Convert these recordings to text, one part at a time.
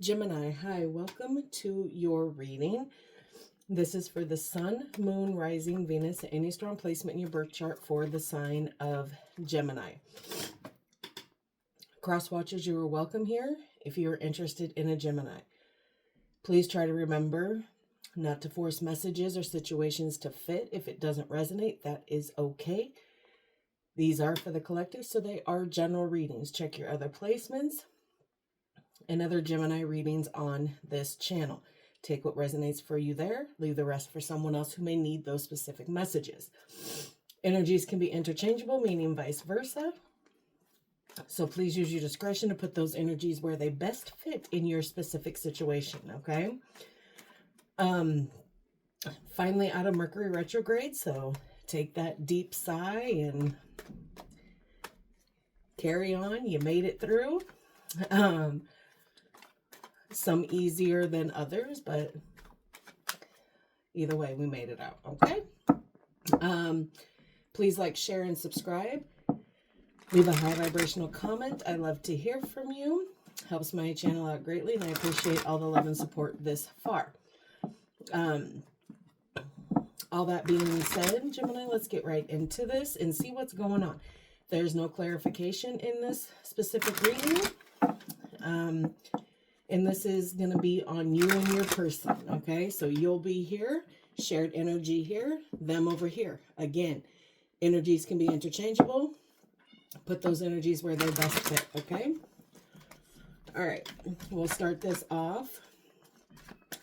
Gemini, hi, welcome to your reading. This is for the Sun, Moon, Rising, Venus, any strong placement in your birth chart for the sign of Gemini. Crosswatchers, you are welcome here if you are interested in a Gemini. Please try to remember not to force messages or situations to fit. If it doesn't resonate, that is okay. These are for the collective, so they are general readings. Check your other placements and other Gemini readings on this channel. Take what resonates for you there. Leave the rest for someone else who may need those specific messages. Energies can be interchangeable, meaning vice versa. So please use your discretion to put those energies where they best fit in your specific situation, okay? Finally out of Mercury retrograde, so take that deep sigh and carry on. You made it through. Some easier than others, but either way, we made it out, okay? Please like, share, and subscribe. Leave a high vibrational comment. I love to hear from you. Helps my channel out greatly, and I appreciate all the love and support this far. All that being said, Gemini, let's get right into this and see what's going on. There's no clarification in this specific reading. And this is going to be on you and your person, okay? So you'll be here, shared energy here, them over here. Again, energies can be interchangeable. Put those energies where they best fit, okay? All right, we'll start this off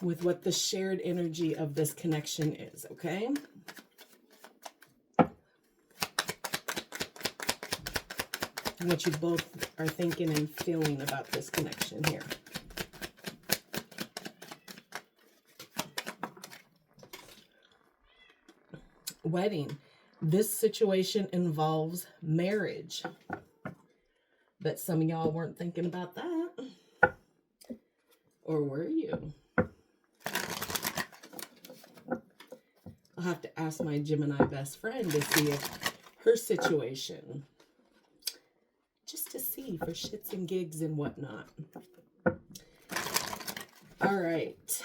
with what the shared energy of this connection is, okay? And what you both are thinking and feeling about this connection here. Wedding. This situation involves marriage. Bet some of y'all weren't thinking about that. Or were you? I'll have to ask my Gemini best friend to see if her situation, just to see for shits and gigs and whatnot. All right.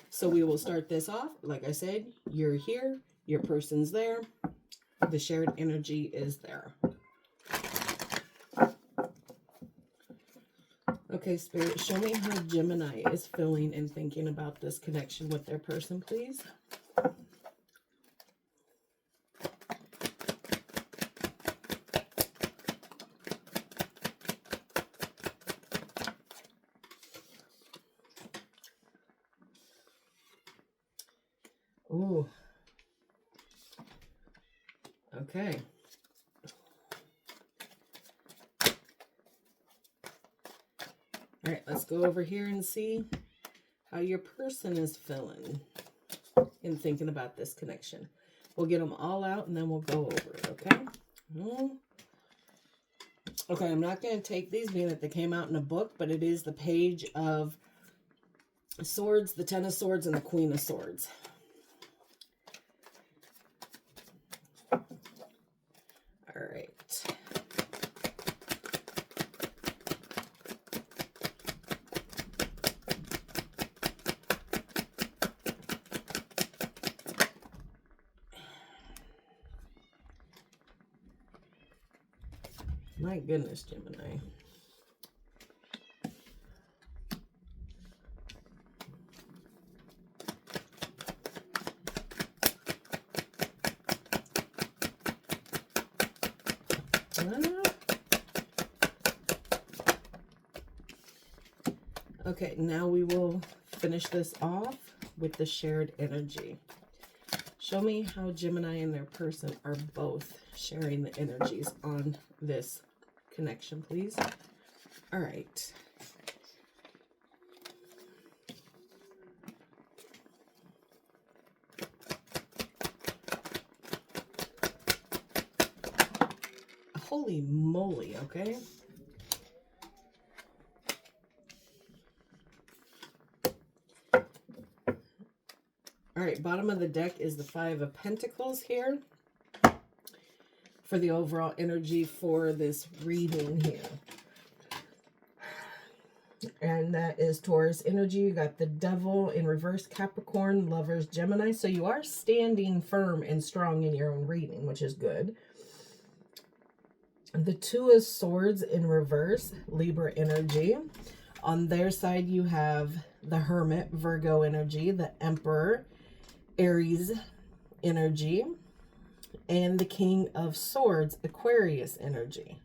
So we will start this off. Like I said, you're here, your person's there, the shared energy is there. Okay, Spirit, show me how Gemini is feeling and thinking about this connection with their person, please. Ooh. Okay. All right, let's go over here and see how your person is feeling and thinking about this connection. We'll get them all out and then we'll go over it, okay? Okay, I'm not going to take these being that they came out in a book, but it is the Page of Swords, the Ten of Swords, and the Queen of Swords. All right. My goodness, Gemini. Okay, now we will finish this off with the shared energy. Show me how Gemini and their person are both sharing the energies on this connection, please. All right. Holy moly, okay? All right, bottom of the deck is the Five of Pentacles here for the overall energy for this reading here. And that is Taurus energy. You got the Devil in reverse, Capricorn, Lovers, Gemini. So you are standing firm and strong in your own reading, which is good. The Two of Swords in reverse, Libra energy. On their side, you have the Hermit, Virgo energy, the Emperor, Aries energy, and the King of Swords, Aquarius energy.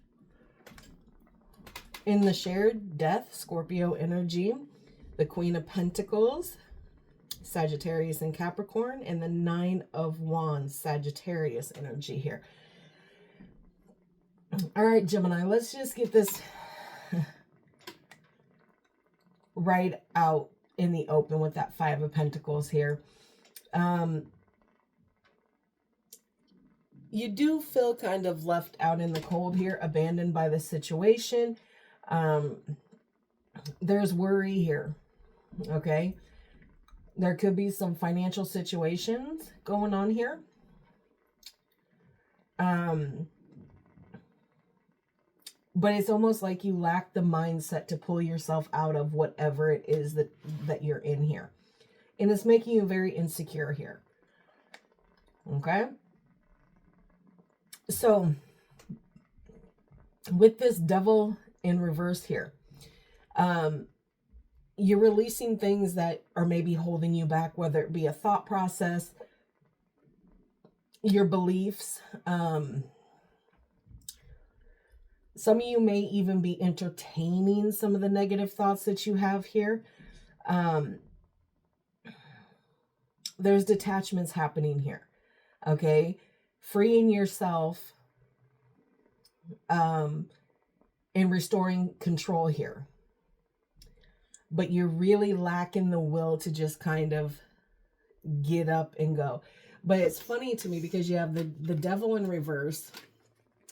In the shared, Death, Scorpio energy, the Queen of Pentacles, Sagittarius and Capricorn, and the Nine of Wands, Sagittarius energy here. All right, Gemini, let's just get this right out in the open with that Five of Pentacles here. You do feel kind of left out in the cold here, abandoned by the situation. There's worry here, okay? There could be some financial situations going on here. But it's almost like you lack the mindset to pull yourself out of whatever it is that you're in here. And it's making you very insecure here. Okay? So, with this Devil in reverse here, you're releasing things that are maybe holding you back, whether it be a thought process, your beliefs. Some of you may even be entertaining some of the negative thoughts that you have here. There's detachments happening here. Okay? Freeing yourself and restoring control here. But you're really lacking the will to just kind of get up and go. But it's funny to me because you have the Devil in reverse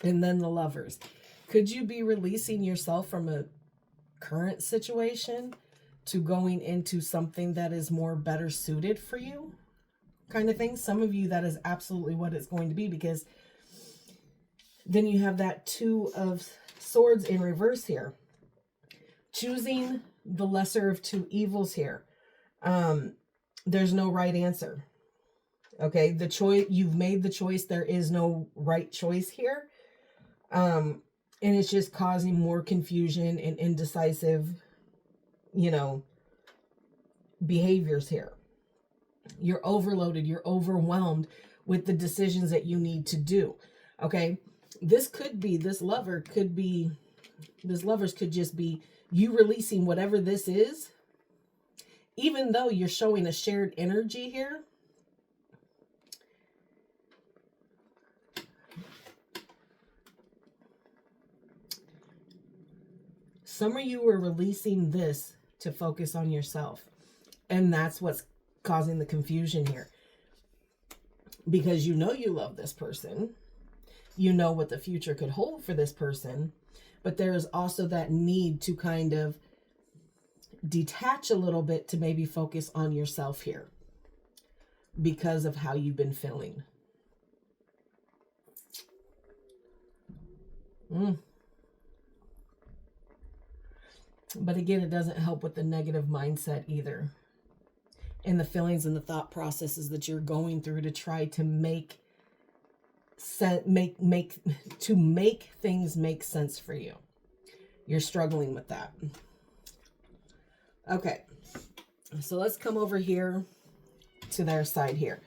and then the Lovers. Could you be releasing yourself from a current situation to going into something that is more better suited for you? Kind of thing. Some of you, that is absolutely what it's going to be, because then you have that Two of Swords in reverse here. Choosing the lesser of two evils here. There's no right answer. Okay, the choice, you've made the choice. There is no right choice here. And it's just causing more confusion and indecisive, behaviors here. You're overloaded. You're overwhelmed with the decisions that you need to do. Okay. This lovers could just be you releasing whatever this is, even though you're showing a shared energy here. Some of you are releasing this to focus on yourself. And that's what's causing the confusion here. Because you know you love this person. You know what the future could hold for this person. But there is also that need to kind of detach a little bit to maybe focus on yourself here. Because of how you've been feeling. But again, it doesn't help with the negative mindset either. And the feelings and the thought processes that you're going through to try to make things make sense for you. You're struggling with that. Okay. So let's come over here to their side here.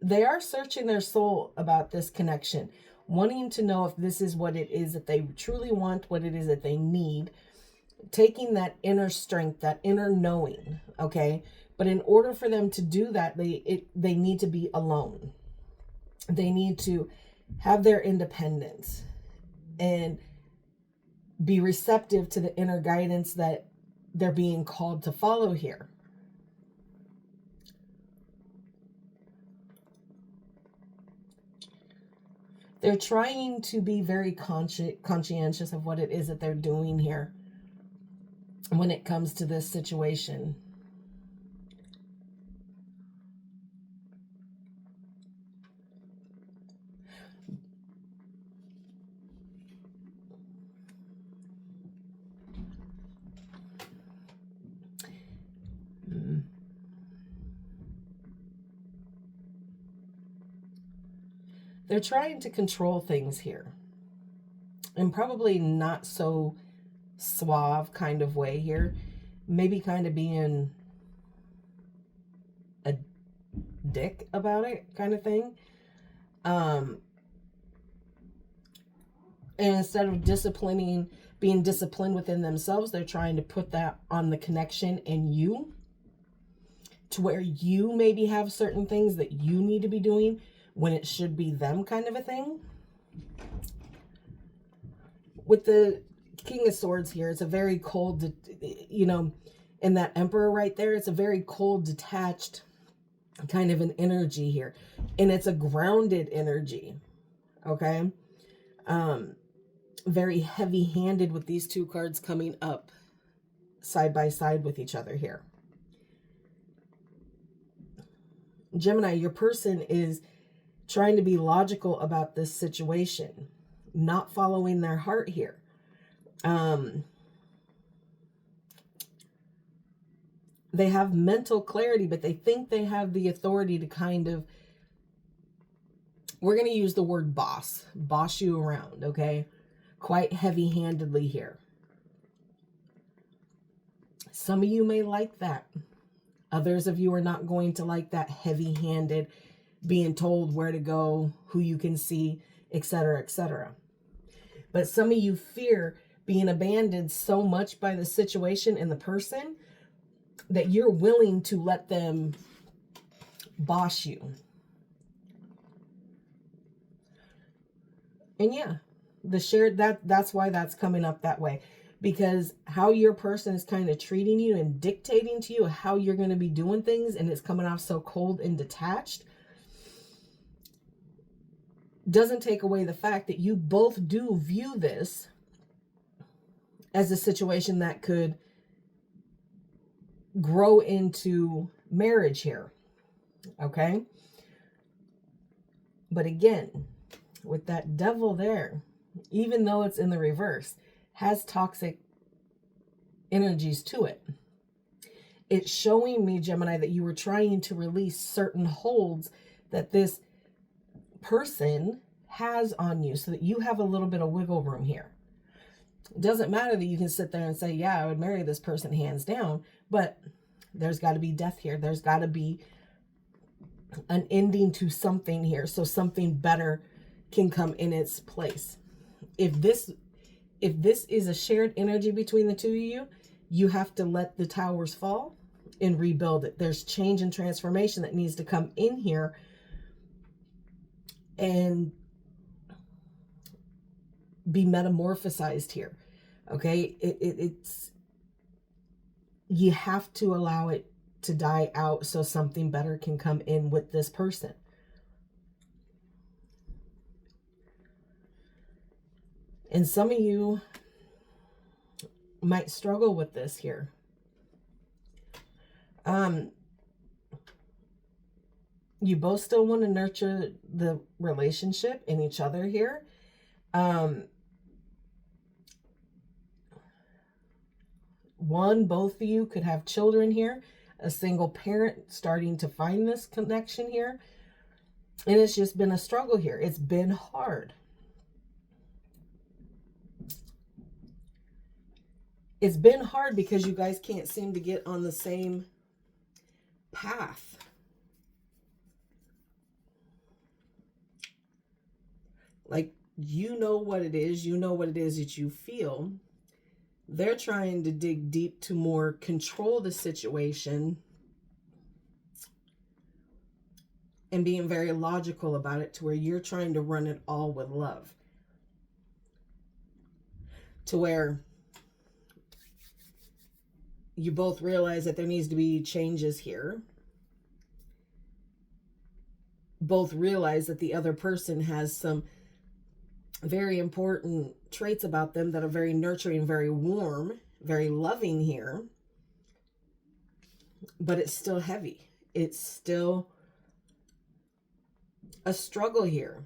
They are searching their soul about this connection, wanting to know if this is what it is that they truly want, what it is that they need, taking that inner strength, that inner knowing, okay? But in order for them to do that, they need to be alone. They need to have their independence and be receptive to the inner guidance that they're being called to follow here. They're trying to be very conscientious of what it is that they're doing here when it comes to this situation. They're trying to control things here, and probably not so suave kind of way here. Maybe kind of being a dick about it kind of thing. And instead of being disciplined within themselves, they're trying to put that on the connection and you, to where you maybe have certain things that you need to be doing when it should be them, kind of a thing. With the King of Swords here, it's a very cold, you know, and that Emperor right there, it's a very cold, detached kind of an energy here. And it's a grounded energy, okay? Very heavy-handed with these two cards coming up side by side with each other here. Gemini, your person is trying to be logical about this situation, not following their heart here. They have mental clarity, but they think they have the authority to kind of, we're going to use the word boss you around, okay? Quite heavy-handedly here. Some of you may like that. Others of you are not going to like that heavy-handed, being told where to go, who you can see, etc., etc. But some of you fear being abandoned so much by the situation and the person that you're willing to let them boss you. And yeah, the shared, that's why that's coming up that way. Because how your person is kind of treating you and dictating to you how you're going to be doing things, and it's coming off so cold and detached, doesn't take away the fact that you both do view this as a situation that could grow into marriage here, okay? But again, with that devil there, even though it's in the reverse, has toxic energies to it. It's showing me, Gemini, that you were trying to release certain holds that this person has on you so that you have a little bit of wiggle room here. It doesn't matter that you can sit there and say, yeah, I would marry this person hands down, but there's got to be death here. There's got to be an ending to something here so something better can come in its place. If this is a shared energy between the two of you, you have to let the towers fall and rebuild it. There's change and transformation that needs to come in here and be metamorphosized here. Okay, it's you have to allow it to die out so something better can come in with this person. And some of you might struggle with this here. You both still want to nurture the relationship in each other here. Both of you could have children here. A single parent starting to find this connection here. And it's just been a struggle here. It's been hard. It's been hard because you guys can't seem to get on the same path. Like, you know what it is. You know what it is that you feel. They're trying to dig deep to more control the situation and being very logical about it, to where you're trying to run it all with love. To where you both realize that there needs to be changes here. Both realize that the other person has some very important traits about them that are very nurturing, very warm, very loving here. But it's still heavy. It's still a struggle here.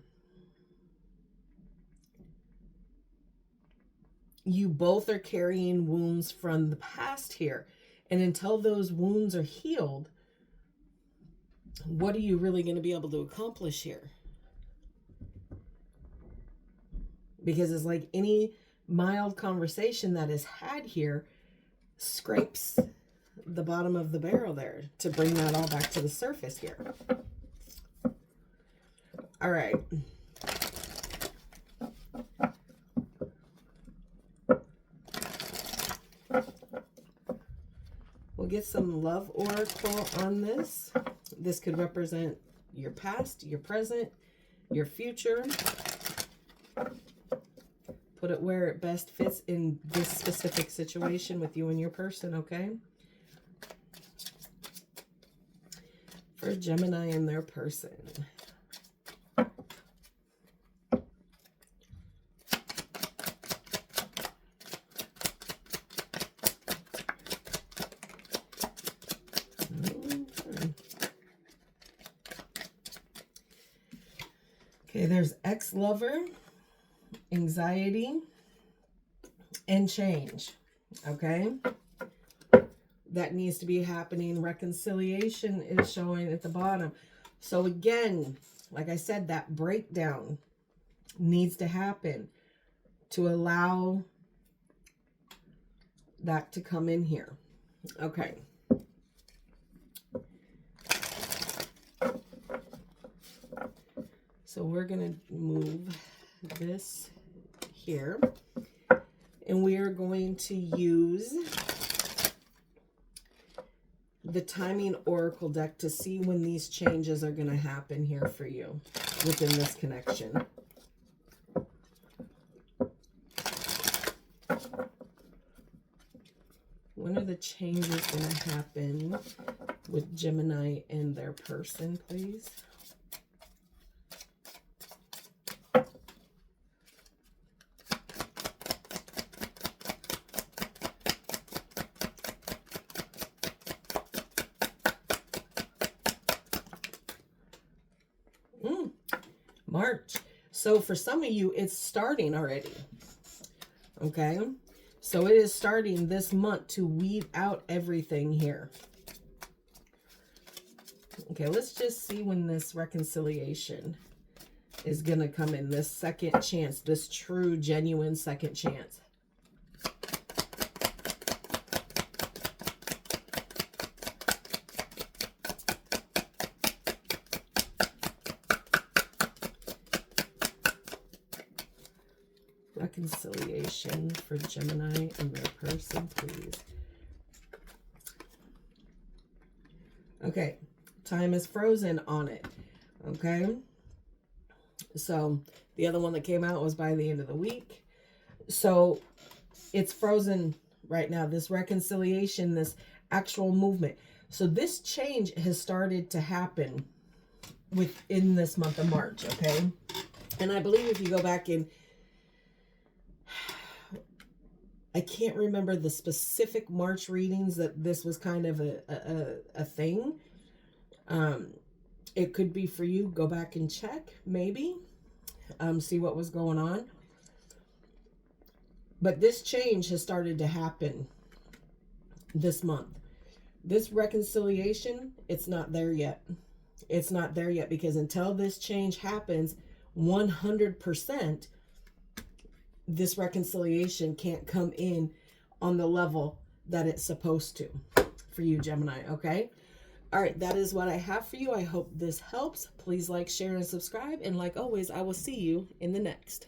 You both are carrying wounds from the past here. And until those wounds are healed, what are you really going to be able to accomplish here? because it's like any mild conversation that is had here scrapes the bottom of the barrel there to bring that all back to the surface here. All right. We'll get some love oracle on this. This could represent your past, your present, your future. Put it where it best fits in this specific situation with you and your person, okay? For Gemini and their person. Okay, there's ex-lover, anxiety, and change, okay? That needs to be happening. Reconciliation is showing at the bottom. So again, like I said, that breakdown needs to happen to allow that to come in here. Okay. So we're going to move this here, and we are going to use the timing oracle deck to see when these changes are going to happen here for you within this connection. When are the changes going to happen with Gemini and their person, please? March. So for some of you, it's starting already. Okay. So it is starting this month to weed out everything here. Okay, let's just see when this reconciliation is going to come in. This second chance, this true, genuine second chance. Reconciliation for Gemini and their person, please. Okay, time is frozen on it. Okay, so the other one that came out was by the end of the week. So it's frozen right now, this reconciliation, this actual movement. So this change has started to happen within this month of March, okay? And I believe if you go back in, I can't remember the specific March readings that this was kind of a thing. It could be for you. Go back and check, maybe. See what was going on. But this change has started to happen this month. This reconciliation, it's not there yet. It's not there yet because until this change happens 100%, this reconciliation can't come in on the level that it's supposed to for you, Gemini, okay? All right, that is what I have for you. I hope this helps. Please like, share, and subscribe. And like always, I will see you in the next.